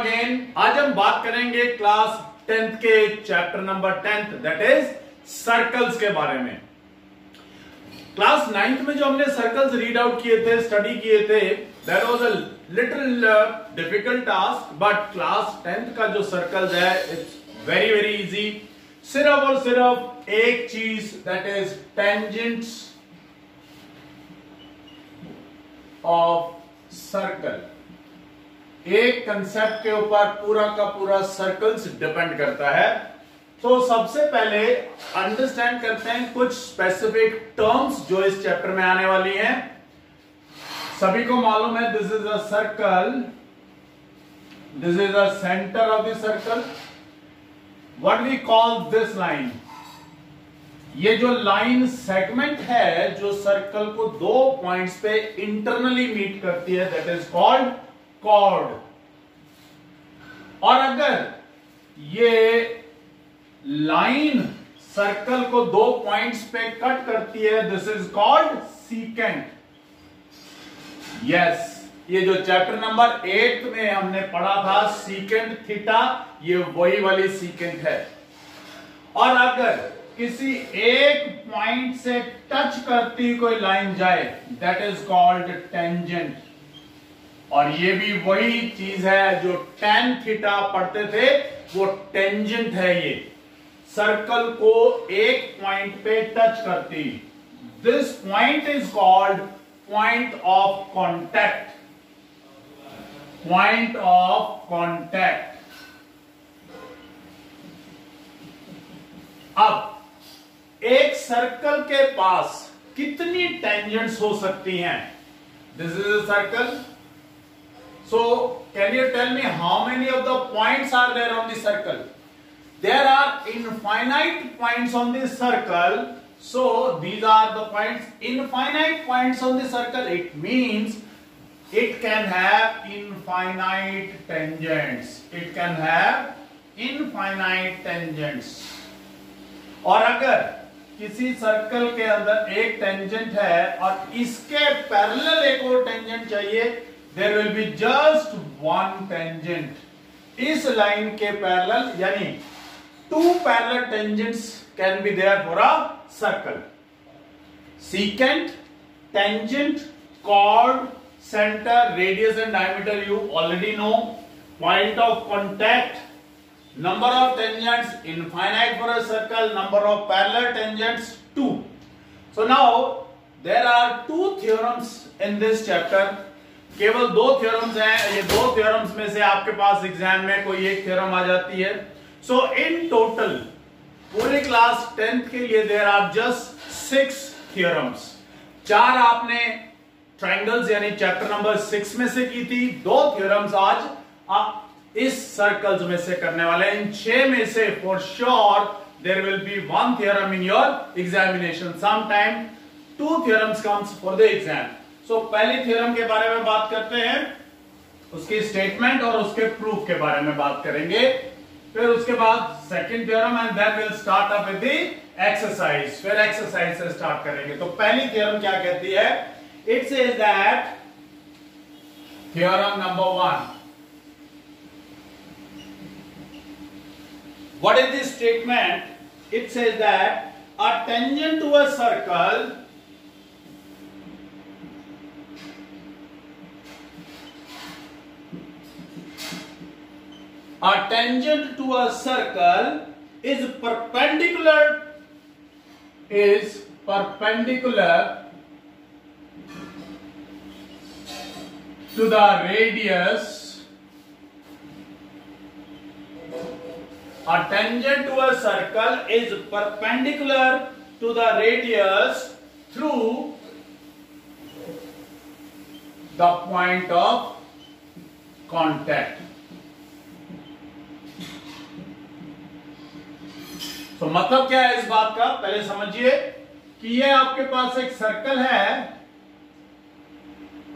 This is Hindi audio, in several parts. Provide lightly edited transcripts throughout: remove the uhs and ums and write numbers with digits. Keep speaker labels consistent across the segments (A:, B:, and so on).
A: अगेन, आज हम बात करेंगे क्लास 10th के chapter number 10th that is circles के बारे में। क्लास 9th में जो हमने सर्कल्स रीड आउट किए थे, स्टडी किए थे, that was a little difficult task, but class 10th का जो सर्कल्स है इट्स वेरी वेरी इजी। सिर्फ और सिर्फ एक चीज that is tangents of circle, एक कंसेप्ट के ऊपर पूरा का पूरा सर्कल्स डिपेंड करता है। तो सबसे पहले अंडरस्टैंड करते हैं कुछ स्पेसिफिक टर्म्स जो इस चैप्टर में आने वाली हैं। सभी को मालूम है this is a circle, this is a centre of the circle. What we call this line, ये जो लाइन सेगमेंट है जो सर्कल को दो पॉइंट्स पे इंटरनली मीट करती है, दैट इज कॉल्ड कॉर्ड। और अगर ये लाइन सर्कल को दो पॉइंट्स पे कट करती है, this is called secant. Yes, ये जो चैप्टर नंबर 8 में हमने पढ़ा था सीकेंट थीटा, ये वही वाली सीकेंट है। और अगर किसी एक पॉइंट से टच करती कोई लाइन जाए, दैट इज कॉल्ड टेंजेंट। और ये भी वही चीज है जो tan थीटा पढ़ते थे, वो टेंजेंट है। ये सर्कल को एक पॉइंट पे टच करती, this point is called point of contact, point of contact. अब एक सर्कल के पास कितनी टेंजेंट्स हो सकती हैं? This is a circle, so can you tell me how many of the points are there on the circle? There are infinite points on the circle, so these are the points, infinite points on the circle. It means it can have infinite tangents, it can have infinite tangents। और अगर किसी सर्कल के अंदर एक टेंजेंट है और इसके पैरेलल एक और टेंजेंट चाहिए, there will be just one tangent। इस लाइन के पैरेलल, यानी two parallel tangents can be there for a circle। secant, tangent, chord, center, radius and diameter you already know। point of contact, number of tangents, infinite for a circle, number of parallel tangents 2। so now there are two theorems in this chapter, केवल दो थ्योरम्स हैं। ये दो थ्योरम्स में से आपके पास एग्जाम में कोई एक थ्योरम आ जाती है। सो इन टोटल पूरी क्लास 10th के लिए देयर आर जस्ट 6 थ्योरम्स। 4 आपने ट्रायंगल्स यानी चैप्टर नंबर 6 में से की थी, 2 थ्योरम्स आज आप इस सर्कल्स में से करने वाले हैं। इन 6 में से for sure there will be 1 theorem in your examination, some time 2 theorems comes for the exam. So पहली थ्योरम के बारे में बात करते हैं, उसकी स्टेटमेंट और उसके प्रूफ के बारे में बात करेंगे। फिर उसके बाद second theorem and then will start up with the exercise. फिर एक्सरसाइज से स्टार्ट करेंगे। तो पहली थ्योरम क्या कहती है? It says that theorem number 1, what is the statement? It says that a tangent to a circle a tangent to a circle is perpendicular to the radius, a tangent to a circle is perpendicular to the radius through the point of contact। तो मतलब क्या है इस बात का? पहले समझिए कि ये आपके पास एक सर्कल है,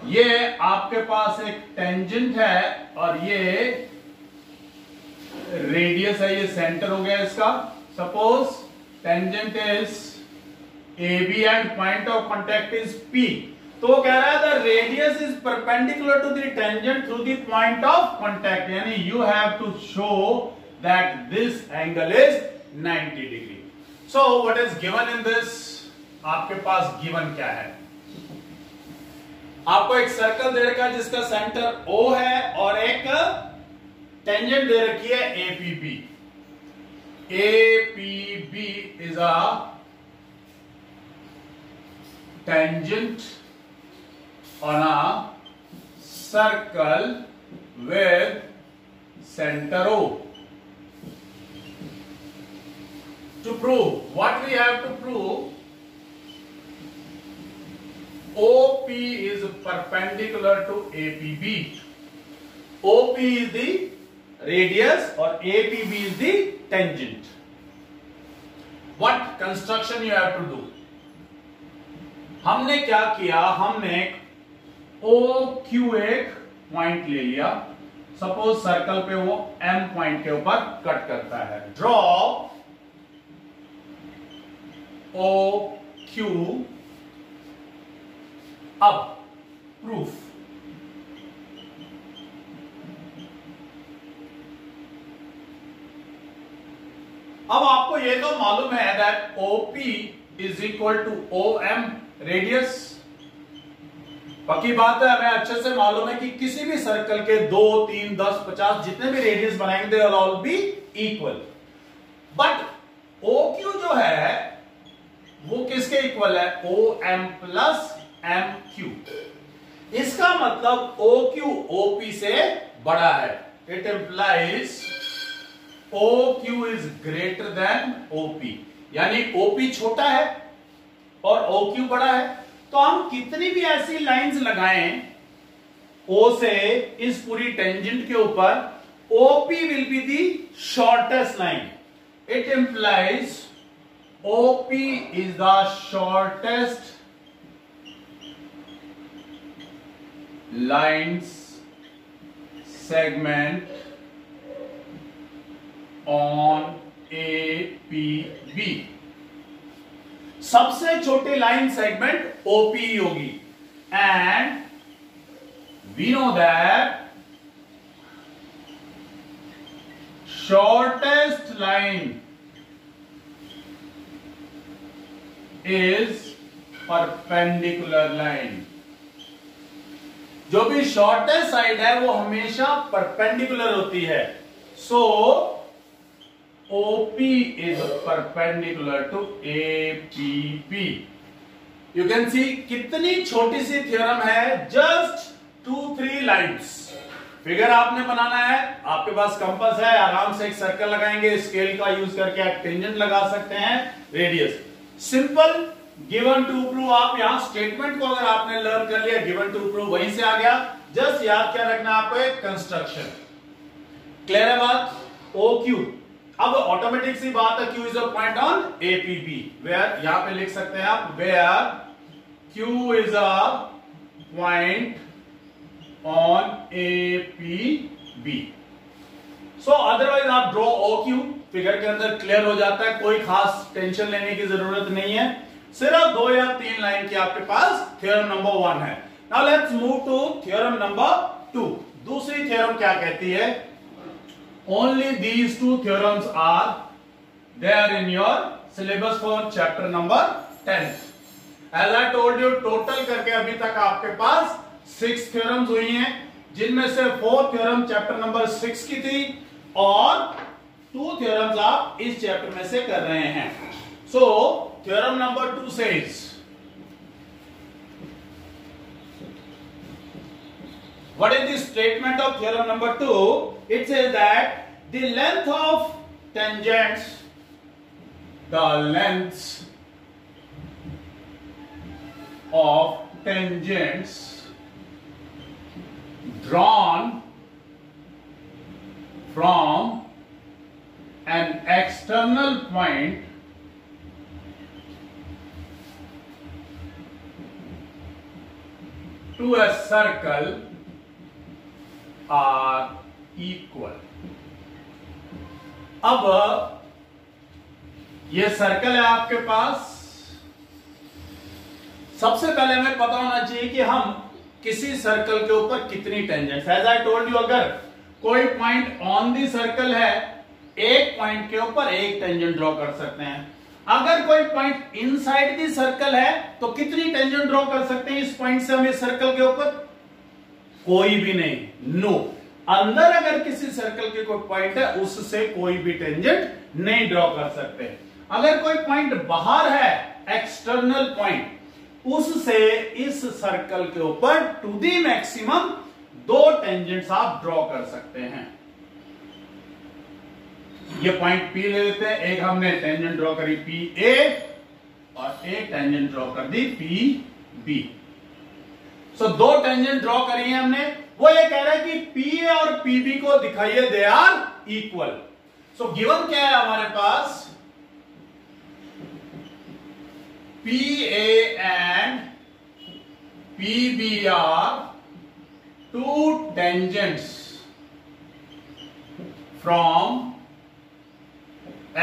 A: ये आपके पास एक टेंजेंट है और ये रेडियस है, ये सेंटर हो गया इसका। Suppose tangent is AB and point of contact is P, तो वो कह रहा है the radius is perpendicular to the tangent through the point of contact, यानी you have to show that this angle is 90 degree. So what is given in this, आपके पास गिवन क्या है, आपको एक सर्कल दे रखा है जिसका सेंटर O है और एक टेंजेंट दे रखी है APB। APB is a tangent on a circle with center O. To prove, what we have to prove, OP is perpendicular to APB. OP is the radius or APB is the tangent. What construction you have to do? हमने क्या किया, हमने OQ एक पॉइंट ले लिया, सपोज सर्कल पे वो M पॉइंट के ऊपर कट करता है। ड्रॉ OQ, अब प्रूफ, अब आपको ये तो मालूम है that OP is equal to OM radius. पक्की बात है, हमें अच्छे से मालूम है कि किसी भी सर्कल के 2, 3, 10, 50 जितने भी रेडियस बनाएंगे they will all B equal. But OQ जो है वो किसके इक्वल है, OM प्लस MQ। इसका मतलब OQ OP से बड़ा है। It implies OQ is greater than OP, यानी OP छोटा है और OQ बड़ा है। तो हम कितनी भी ऐसी लाइंस लगाएं O से इस पूरी टेंजेंट के ऊपर, OP will be the shortest line. It implies OP is the shortest lines segment on APB। सबसे छोटी लाइन सेगमेंट OP ही होगी, and we know that shortest line is perpendicular line. जो भी शॉर्टेस्ट साइड है वो हमेशा परपेंडिकुलर होती है। सो OP is perpendicular to APB. You can see कितनी छोटी सी थ्योरम है, जस्ट 2-3 लाइन्स। फिगर आपने बनाना है, आपके पास कंपास है, आराम से एक सर्कल लगाएंगे, स्केल का यूज करके आप टेंजेंट लगा सकते हैं, radius. Simple, given to prove. आप यहां स्टेटमेंट को अगर आपने लर्न कर लिया, गिवन टू प्रूव वहीं से आ गया। जस्ट याद क्या रखना आपको, एक कंस्ट्रक्शन। क्लियर है बात? OQ, अब ऑटोमेटिक सी बात है, Q is a point on APB, where, यहां पे लिख सकते हैं आप, where Q is a point on APB। So otherwise आप ड्रॉ OQ, फिगर के अंदर क्लियर हो जाता है, कोई खास टेंशन लेने की जरूरत नहीं है। सिर्फ 2 या 3 लाइन की आपके पास थ्योरम नंबर 1 है। Now let's move to theorem number 2। दूसरी थ्योरम क्या कहती है? Only these 2 theorems are there in your syllabus for chapter number 10. As I told you, total करके अभी तक आपके पास 6 theorems हुई हैं, जिनमें से 4 theorem chapter number 6 की थी और 2 theorems आप इस चैप्टर में से कर रहे हैं। So theorem number 2 says, what is the statement of theorem number 2? It says that the length of tangents, the lengths of tangents drawn from an external point to a circle are equal. अब ये सर्कल है आपके पास, सबसे पहले हमें पता होना चाहिए कि हम किसी सर्कल के ऊपर कितनी tangents, as I told you, अगर कोई पॉइंट ऑन दी सर्कल है, एक पॉइंट के ऊपर एक टेंजेंट ड्रॉ कर सकते हैं। अगर कोई पॉइंट इनसाइड दी सर्कल है तो कितनी टेंजेंट ड्रॉ कर सकते हैं इस पॉइंट से हम इस सर्कल के ऊपर? कोई भी नहीं, नो। अंदर अगर किसी सर्कल के कोई पॉइंट है उससे कोई भी टेंजेंट नहीं ड्रॉ कर सकते। अगर कोई पॉइंट बाहर है, एक्सटर्नल पॉइंट, उससे इस सर्कल के ऊपर टू दी मैक्सिमम 2 टेंजेंट्स आप ड्रॉ कर सकते हैं। ये पॉइंट P ले लेते हैं, एक हमने टेंजेंट ड्रॉ करी PA और एक टेंजेंट ड्रॉ कर दी PB। सो 2 टेंजेंट ड्रॉ करी है हमने। वो ये कह रहा है कि PA और PB को दिखाइए they are equal. So given क्या है हमारे पास? PA and PB are 2 tangents from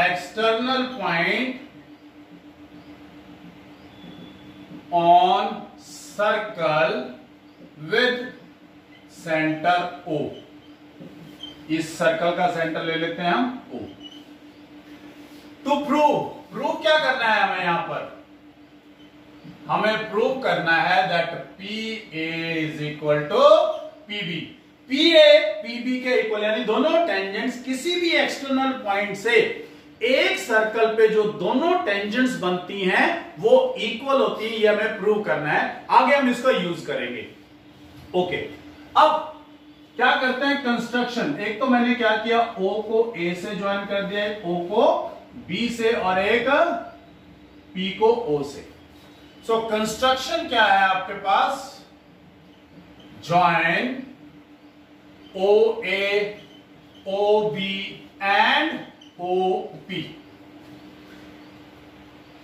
A: external point on circle with center O। इस सर्कल का सेंटर ले लेते हैं हम O। टू प्रूव क्या करना है हमें यहां पर? हमें प्रूव करना है that PA is equal to PB। PA PB के इक्वल, यानी दोनों टेंजेंट्स किसी भी एक्सटर्नल पॉइंट से एक सर्कल पे जो दोनों टेंजेंट्स बनती हैं वो इक्वल होती है, ये हमें प्रूव करना है। आगे हम इसको यूज करेंगे। ओके, अब क्या करते हैं कंस्ट्रक्शन। एक तो मैंने क्या किया, O को A से ज्वाइन कर दिया, एक O को B से और एक P को O से। सो कंस्ट्रक्शन क्या है आपके पास? Join OA, OB and OP।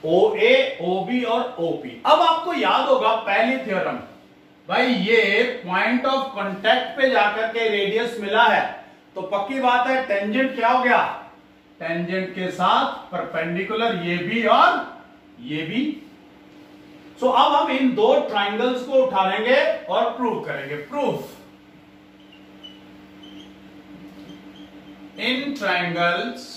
A: OA, OB और OP। अब आपको याद होगा पहली थ्योरम, भाई ये पॉइंट ऑफ कांटेक्ट पे जाकर के रेडियस मिला है तो पक्की बात है टेंजेंट क्या हो गया? टेंजेंट के साथ परपेंडिकुलर, ये भी और ये भी। सो अब हम इन 2 ट्राइंगल्स को उठा लेंगे और प्रूव करेंगे। Proof, in triangles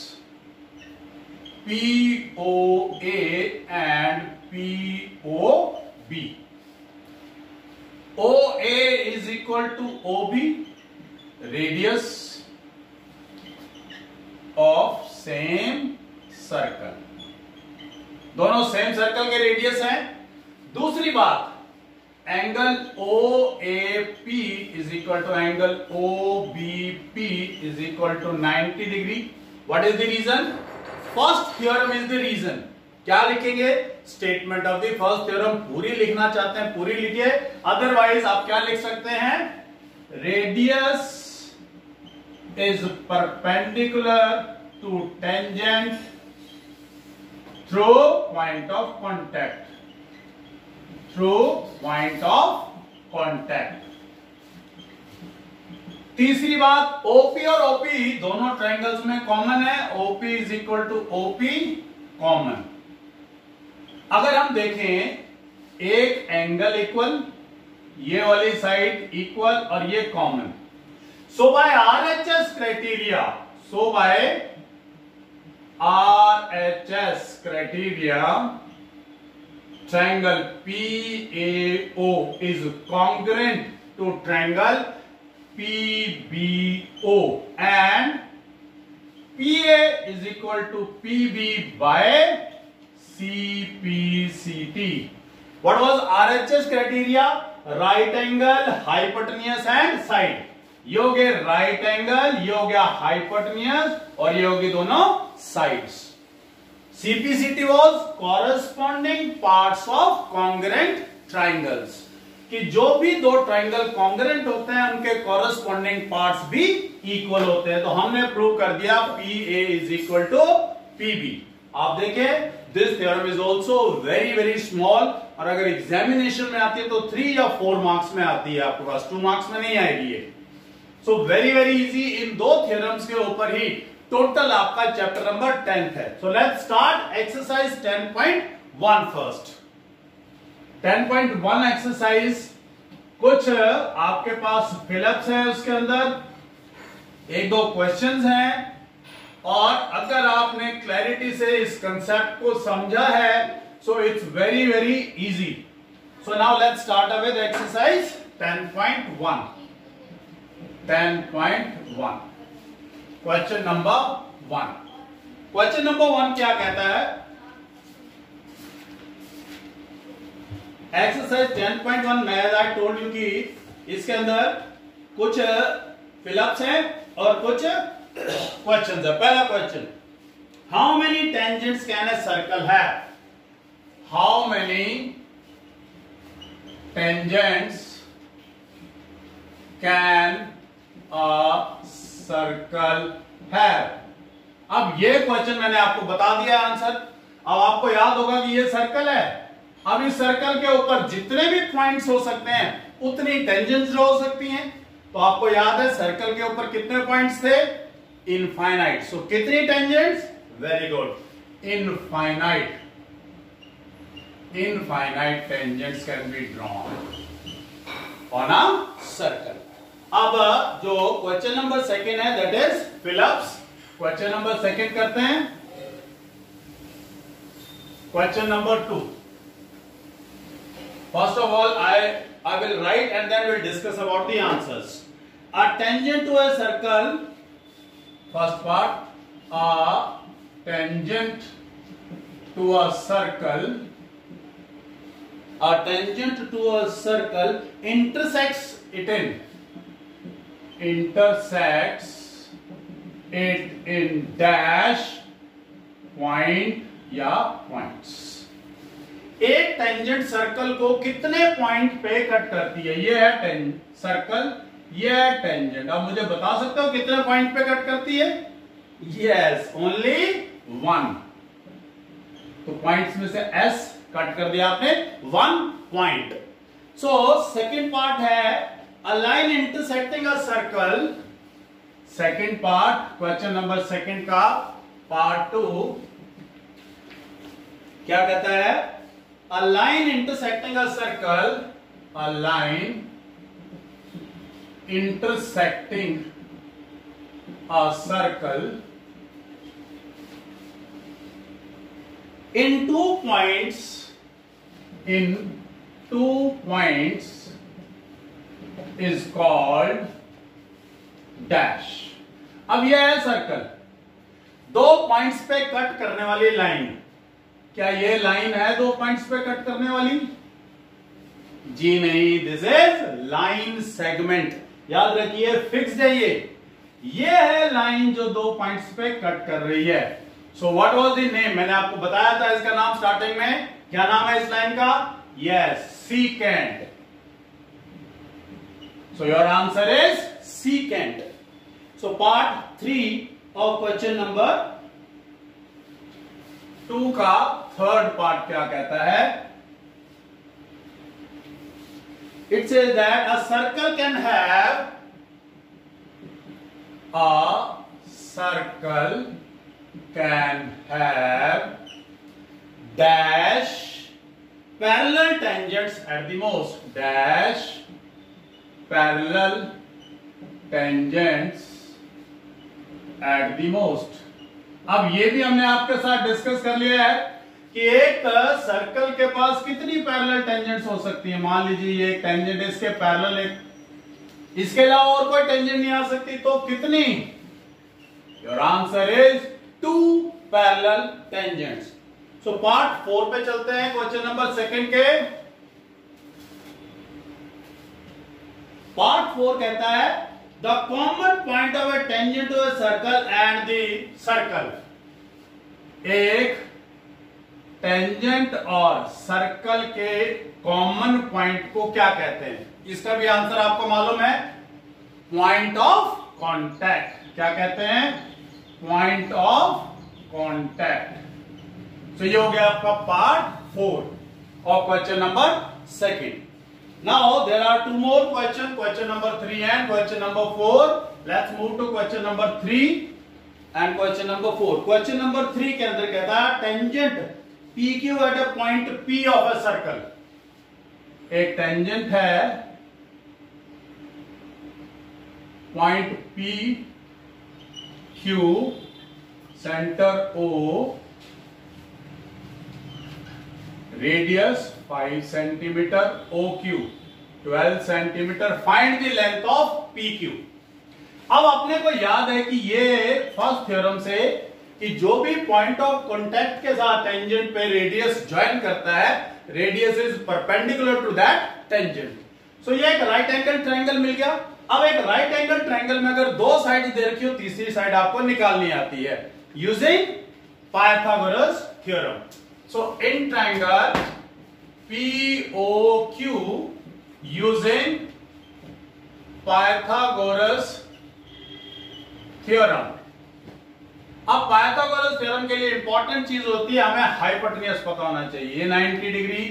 A: POA and POB, OA is equal to OB, radius of same circle, दोनों सेम सर्कल के रेडियस हैं। दूसरी बात, angle OAP is equal to angle OBP is equal to 90 degree. What is the reason? First theorem is the reason. क्या लिखेंगे? Statement of the first theorem. पूरी लिखना चाहते हैं पूरी लिखिए, अदरवाइज आप क्या लिख सकते हैं? Radius is perpendicular to tangent through point of contact, through point of contact. तीसरी बात, OP और OP दोनों ट्रायंगल्स में कॉमन है, OP is equal to OP common. अगर हम देखें एक एंगल इक्वल, ये वाली साइड इक्वल और ये common, so by RHS criteria, so by RHS criteria triangle PAO is congruent to triangle PBO and PA is equal to PB by CPCT. What was RHS criteria? Right angle, hypotenuse and side. ये हो गए राइट एंगल, ये हो गया हाइपोटेन्यूज और ये होगी दोनों sides. CPCT was corresponding parts of congruent triangles, कि जो भी 2 ट्राइंगल कॉन्ग्रुएंट होते हैं उनके कॉरेस्पॉन्डिंग पार्ट्स भी इक्वल होते हैं। तो हमने प्रूव कर दिया PA is equal to PB। आप देखें this theorem is also very very small, और अगर एग्जामिनेशन में आती है तो 3 या 4 मार्क्स में आती है, आपके पास 2 मार्क्स में नहीं आएगी ये। So very very easy. इन 2 थ्योरम्स के ऊपर ही टोटल आपका चैप्टर नंबर 10th है। So let's start exercise 10.1 first. 10.1 exercise, कुछ आपके पास फिलअप्स है, उसके अंदर एक दो क्वेश्चंस हैं, और अगर आपने क्लैरिटी से इस कंसेप्ट को समझा है so it's very very easy. So now let's start with exercise 10.1. 10.1 question number 1. Question number 1 क्या कहता है? एक्सरसाइज 10.1 में आई टोल्ड यू कि इसके अंदर कुछ फिलअप्स हैं और कुछ क्वेश्चंस है. पहला question, how many tangents can a circle have? How many tangents can a circle have? अब ये क्वेश्चन मैंने आपको बता दिया आंसर. अब आपको याद होगा कि ये सर्कल है. अब इस सर्कल के ऊपर जितने भी पॉइंट्स हो सकते हैं उतनी टेंजेंट्स ड्रॉ हो सकती हैं. तो आपको याद है सर्कल के ऊपर कितने पॉइंट्स थे? इनफाइनाइट. सो कितनी tangents? Very good, infinite. Infinite tangents can be drawn on a circle. अब जो क्वेश्चन नंबर 2 है that is fill-ups. Question number 2 करते हैं. Question number 2. First of all, I will write and then we'll discuss about the answers. A tangent to a circle. First part, a tangent to a circle. A tangent to a circle intersects it in dash point या points. एक टेंजेंट सर्कल को कितने पॉइंट पे कट करती है? ये है सर्कल, ये है टेंजेंट. अब मुझे बता सकते हो कितने पॉइंट पे कट करती है? Yes, only 1. तो पॉइंट्स में से एस कट कर दिया आपने 1 पॉइंट. सो सेकंड पार्ट है a line intersecting a circle. Second part, question number 2 का पार्ट 2 क्या कहता है? A line intersecting a circle, a line intersecting a circle in 2 points is called dash. अब यह है सर्कल, 2 पॉइंट्स पे कट करने वाली लाइन. क्या ये लाइन है 2 पॉइंट्स पे कट करने वाली? जी नहीं, दिस इज लाइन सेगमेंट. याद रखिए, फिक्स्ड है ये है लाइन जो 2 पॉइंट्स पे कट कर रही है. So what was the name? मैंने आपको बताया था इसका नाम स्टार्टिंग में. क्या नाम है इस लाइन का? Yes, secant. So your answer is secant. So part 3 of question number 2 का थर्ड पार्ट क्या कहता है? It says that a circle can have dash parallel tangents at the most. Dash parallel tangents at the most. अब ये भी हमने आपके साथ डिस्कस कर लिया है कि एक सर्कल के पास कितनी पैरेलल टेंजेंट्स हो सकती है. मान लीजिए ये एक टेंजेंट है, इसके पैरेलल एक, इसके अलावा और कोई टेंजेंट नहीं आ सकती. तो कितनी? Your answer is 2 parallel tangents. So part 4 पे चलते हैं, क्वेश्चन नंबर 2 के. पार्ट 4 कहता है the common point of a tangent to a circle and the circle. एक टेंजेंट और सर्कल के कॉमन पॉइंट को क्या कहते हैं? इसका भी आंसर आपको मालूम है, पॉइंट ऑफ कांटेक्ट. क्या कहते हैं? Point of contact. तो ये हो गया आपका part 4 of question number 2. Now there are 2 more questions, question number 3 and question number 4. Let's move to question number 3 and question number 4. Question number 3 के अंदर कहता है tangent PQ at a point P of a circle. एक टेंजेंट है point P Q, centre O, radius 5 centimetre, OQ 12 centimetre, find the length of PQ। अब अपने को याद है कि ये फर्स्ट थ्योरम से कि जो भी पॉइंट ऑफ कांटेक्ट के साथ टेंजेंट पे रेडियस ज्वाइन करता है, radius is perpendicular to that tangent. So ये एक राइट एंगल ट्रायंगल मिल गया। अब एक राइट एंगल ट्रायंगल में अगर दो साइड दे रखी हो, तीसरी साइड आपको निकालनी आती है using Pythagoras theorem. So in triangle POQ using Pythagoras theorem. अब पाइथागोरस थ्योरम के लिए इंपॉर्टेंट चीज होती है, हमें हाइपोटेन्यूज पता होना चाहिए। 90 डिग्री,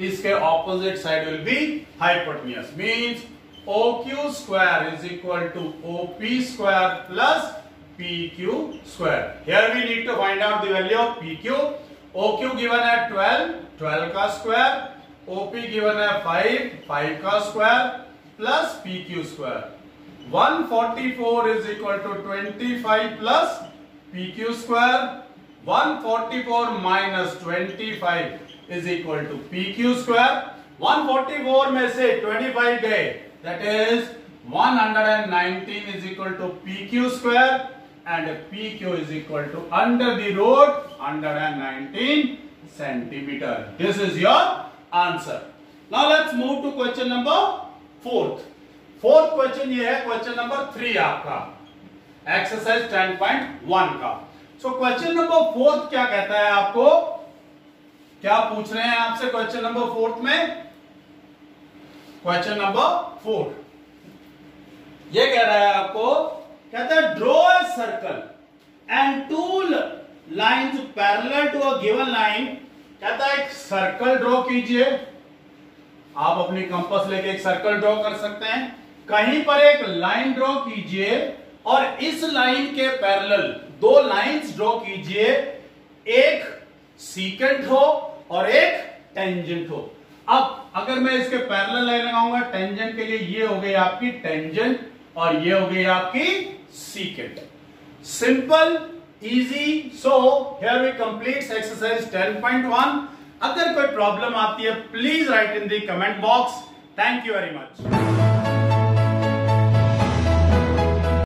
A: इसके opposite side will be hypotenuse, means OQ square is equal to OP square plus PQ square. Here we need to find out the value of PQ. OQ given है 12, 12 का स्क्वायर, OP given है 5, 5 का square plus PQ square. 144 is equal to 25 plus PQ square. 144 minus 25 is equal to PQ square. 144 में से 25 गए, that is 119 is equal to PQ square and PQ is equal to under the root 119 centimeter. This is your answer. Now let's move to question number 4th. Fourth question ये है question number 3 आपका exercise 10.1 का। So question number 4th क्या कहता है आपको, क्या पूछ रहे हैं आपसे question number 4th में? क्वेश्चन नंबर 4 ये कह रहा है आपको, कहता है draw a circle and two lines parallel to a given line. कहता है एक सर्कल ड्रॉ कीजिए, आप अपनी कंपास लेके एक सर्कल ड्रॉ कर सकते हैं, कहीं पर एक लाइन ड्रॉ कीजिए और इस लाइन के पैरेलल दो लाइंस ड्रॉ कीजिए, एक सीकेंट हो और एक टेंजेंट हो। अब अगर मैं इसके पैरेलल लाइन लगाऊंगा, टेंजेंट के लिए ये हो गई आपकी टेंजेंट और ये हो गई आपकी secant. Simple, easy. So here we complete exercise 10.1। अगर कोई प्रॉब्लम आती है please write in the comment box. Thank you very much.